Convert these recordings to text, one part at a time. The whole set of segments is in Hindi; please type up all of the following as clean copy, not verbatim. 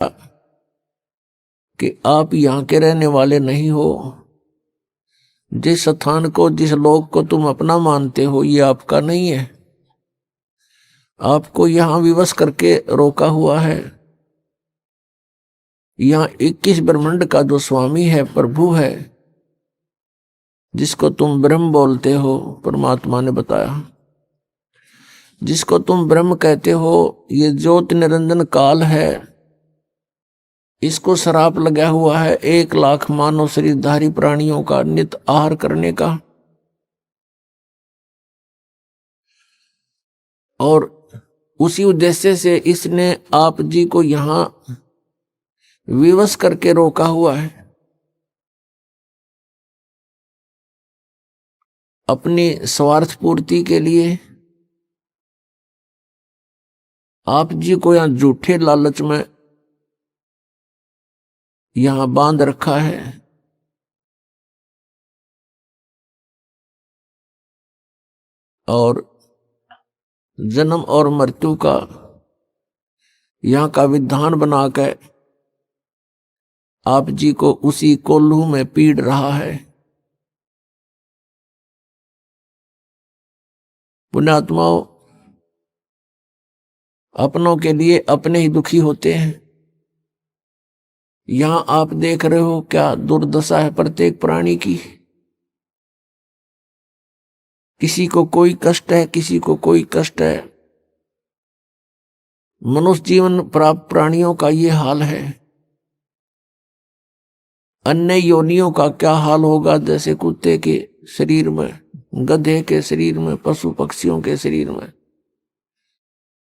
कि आप यहाँ के रहने वाले नहीं हो, जिस स्थान को, जिस लोक को तुम अपना मानते हो ये आपका नहीं है, आपको यहाँ विवश करके रोका हुआ है। यहाँ 21 ब्रह्मांड का जो स्वामी है, प्रभु है, जिसको तुम ब्रह्म बोलते हो, परमात्मा ने बताया, जिसको तुम ब्रह्म कहते हो, ये ज्योति निरंजन काल है, इसको श्राप लगा हुआ है 1,00,000 मानव शरीरधारी प्राणियों का नित आहार करने का। और उसी उद्देश्य से इसने आप जी को यहां विवश करके रोका हुआ है, अपनी स्वार्थ पूर्ति के लिए। आप जी को यहां झूठे लालच में यहां बांध रखा है। और जन्म और मृत्यु का यहां का विधान बनाकर आप जी को उसी कोल्हू में पीड़ रहा है। पुण्यात्माओं, अपनों के लिए अपने ही दुखी होते हैं। यहां आप देख रहे हो क्या दुर्दशा है प्रत्येक प्राणी की। किसी को कोई कष्ट है, किसी को कोई कष्ट है। मनुष्य जीवन प्राप्त प्राणियों का ये हाल है। अन्य योनियों का क्या हाल होगा, जैसे कुत्ते के शरीर में, गधे के शरीर में, पशु पक्षियों के शरीर में।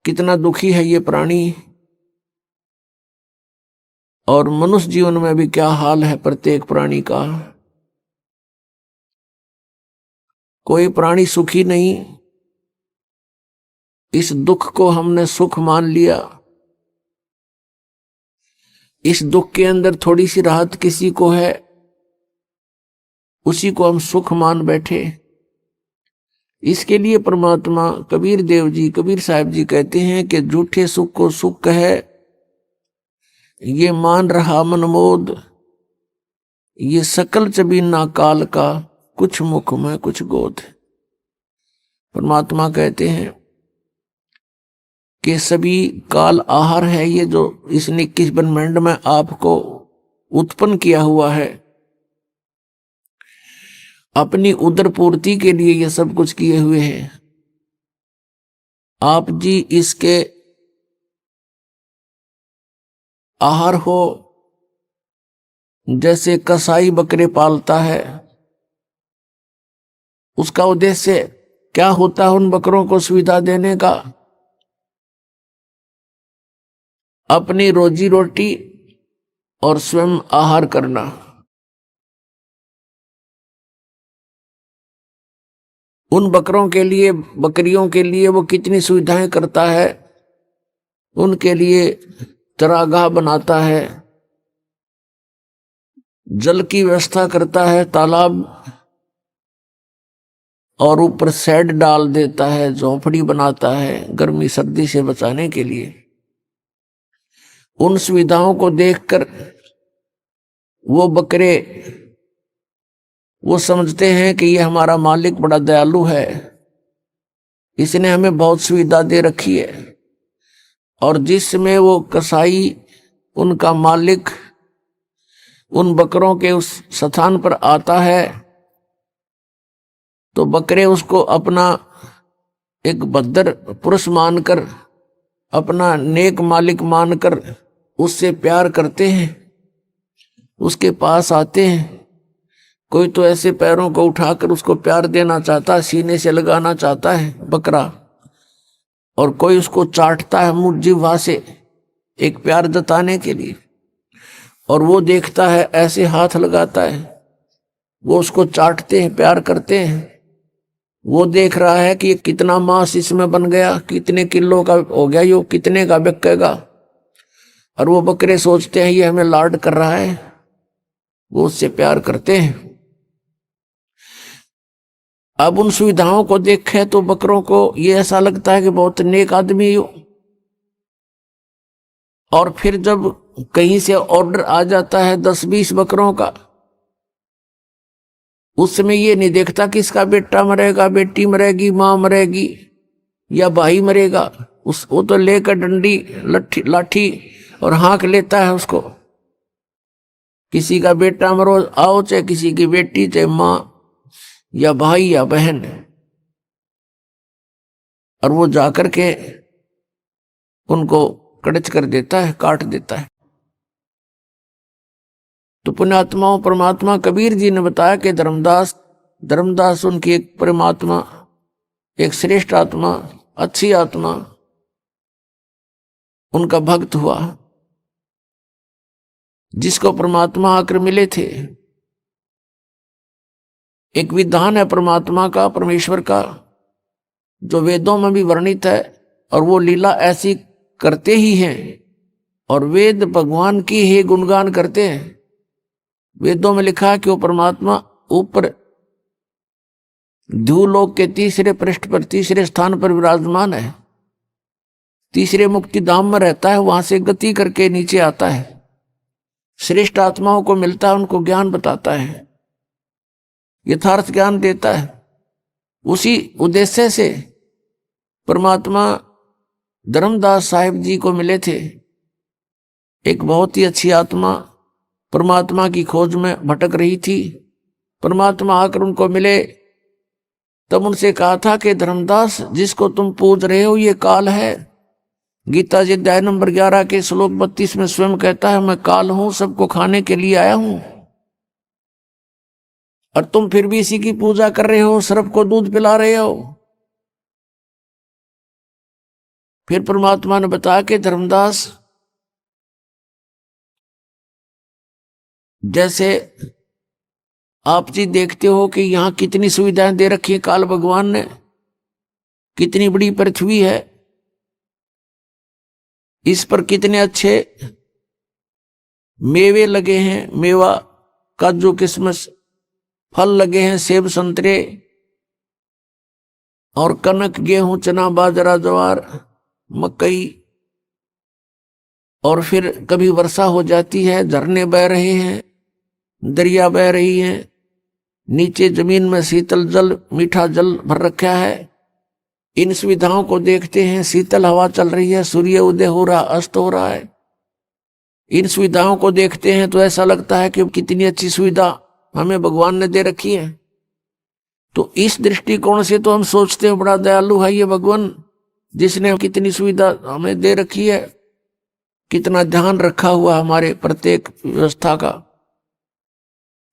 कितना दुखी है ये प्राणी। और मनुष्य जीवन में भी क्या हाल है प्रत्येक प्राणी का। कोई प्राणी सुखी नहीं। इस दुख को हमने सुख मान लिया। इस दुख के अंदर थोड़ी सी राहत किसी को है, उसी को हम सुख मान बैठे। इसके लिए परमात्मा कबीर देव जी, कबीर साहब जी कहते हैं कि झूठे सुख को सुख है, ये मान रहा मनमोद, ये सकल चबीना काल का, कुछ मुख में कुछ गोद। परमात्मा कहते हैं कि सभी काल आहार है ये जो इसने 21 ब्रह्मांड में आपको उत्पन्न किया हुआ है। अपनी उदर पूर्ति के लिए ये सब कुछ किए हुए हैं। आप जी इसके आहार हो। जैसे कसाई बकरे पालता है, उसका उद्देश्य क्या होता है उन बकरों को सुविधा देने का? अपनी रोजी रोटी और स्वयं आहार करना। उन बकरों के लिए, बकरियों के लिए वो कितनी सुविधाएं करता है। उनके लिए चरागाह बनाता है, जल की व्यवस्था करता है, तालाब, और ऊपर शेड डाल देता है, झोपड़ी बनाता है गर्मी सर्दी से बचाने के लिए। उन सुविधाओं को देखकर वो बकरे वो समझते हैं कि ये हमारा मालिक बड़ा दयालु है, इसने हमें बहुत सुविधा दे रखी है। और जिसमें वो कसाई, उनका मालिक, उन बकरों के उस स्थान पर आता है तो बकरे उसको अपना एक भद्र पुरुष मानकर, अपना नेक मालिक मानकर उससे प्यार करते हैं, उसके पास आते हैं। कोई तो ऐसे पैरों को उठाकर उसको प्यार देना चाहता है, सीने से लगाना चाहता है बकरा, और कोई उसको चाटता है मुंह जिह्वा से एक प्यार जताने के लिए। और वो देखता है, ऐसे हाथ लगाता है, वो उसको चाटते हैं, प्यार करते हैं। वो देख रहा है कि कितना मांस इसमें बन गया, कितने किलो का हो गया, यो कितने का बिकेगा। और वो बकरे सोचते हैं ये हमें लाड कर रहा है, वो उससे प्यार करते हैं। अब उन सुविधाओं को देखे तो बकरों को ये ऐसा लगता है कि बहुत नेक आदमी हो। और फिर जब कहीं से ऑर्डर आ जाता है 10-20 बकरों का, उस समय ये नहीं देखता कि इसका बेटा मरेगा, बेटी मरेगी, मां मरेगी या भाई मरेगा। वो तो लेकर डंडी लाठी और हाँक लेता है उसको। किसी का बेटा मरो आओ, चाहे किसी की बेटी, चाहे मां या भाई या बहन, और वो जाकर के उनको कड़च कर देता है, काट देता है। तो पुण्यात्माओं, परमात्मा कबीर जी ने बताया कि धर्मदास उनकी एक परमात्मा, एक श्रेष्ठ आत्मा, अच्छी आत्मा, उनका भक्त हुआ, जिसको परमात्मा आकर मिले थे। एक विधान है परमात्मा का, परमेश्वर का, जो वेदों में भी वर्णित है, और वो लीला ऐसी करते ही हैं। और वेद भगवान की ही गुणगान करते हैं। वेदों में लिखा है कि वो परमात्मा ऊपर ध्रुवलोक के तीसरे पृष्ठ पर, तीसरे स्थान पर विराजमान है। तीसरे मुक्ति धाम में रहता है, वहां से गति करके नीचे आता है, श्रेष्ठ आत्माओं को मिलता है, उनको ज्ञान बताता है, यथार्थ ज्ञान देता है। उसी उद्देश्य से परमात्मा धर्मदास साहिब जी को मिले थे। एक बहुत ही अच्छी आत्मा परमात्मा की खोज में भटक रही थी। परमात्मा आकर उनको मिले, तब उनसे कहा था कि धर्मदास, जिसको तुम पूज रहे हो ये काल है। गीता जी अध्याय नंबर 11 के श्लोक 32 में स्वयं कहता है, मैं काल हूं, सबको खाने के लिए आया हूं, और तुम फिर भी इसी की पूजा कर रहे हो, सर्प को दूध पिला रहे हो। फिर परमात्मा ने बताया कि धर्मदास, जैसे आप जी देखते हो कि यहां कितनी सुविधाएं दे रखी है काल भगवान ने, कितनी बड़ी पृथ्वी है, इस पर कितने अच्छे मेवे लगे हैं, मेवा, काजू, किशमिश, फल लगे हैं, सेब, संतरे, और कनक, गेहूं, चना, बाजरा, ज्वार, मकई। और फिर कभी वर्षा हो जाती है, झरने बह रहे हैं, दरिया बह रही हैं, नीचे जमीन में शीतल जल, मीठा जल भर रखा है। इन सुविधाओं को देखते हैं, शीतल हवा चल रही है, सूर्य उदय हो रहा, अस्त हो रहा है। इन सुविधाओं को देखते हैं तो ऐसा लगता है कि कितनी अच्छी सुविधा हमें भगवान ने दे रखी है। तो इस दृष्टिकोण से तो हम सोचते हैं बड़ा दयालु है ये भगवान, जिसने कितनी सुविधा हमें दे रखी है, कितना ध्यान रखा हुआ हमारे प्रत्येक व्यवस्था का,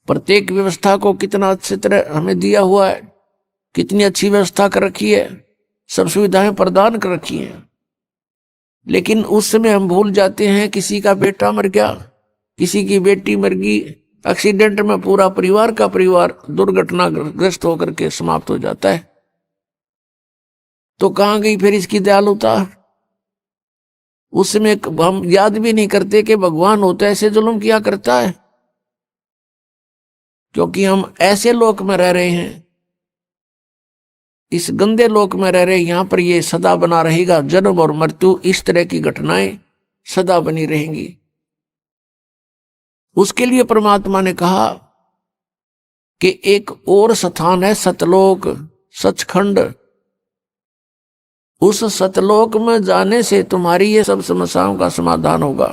प्रत्येक व्यवस्था को कितना अच्छी तरह हमें दिया हुआ है, कितनी अच्छी व्यवस्था कर रखी है, सब सुविधाएं प्रदान कर रखी हैं। लेकिन उस समय हम भूल जाते हैं, किसी का बेटा मर गया, किसी की बेटी मर गई, एक्सीडेंट में पूरा परिवार का परिवार दुर्घटनाग्रस्त होकर के समाप्त हो जाता है। तो कहां गई फिर इसकी दयालुता? उस समय हम याद भी नहीं करते कि भगवान होता ऐसे जुल्म किया करता है, क्योंकि हम ऐसे लोक में रह रहे हैं, इस गंदे लोक में रह रहे, यहां पर ये सदा बना रहेगा, जन्म और मृत्यु, इस तरह की घटनाएं सदा बनी रहेंगी। उसके लिए परमात्मा ने कहा कि एक और स्थान है सतलोक, सचखंड। उस सतलोक में जाने से तुम्हारी ये सब समस्याओं का समाधान होगा।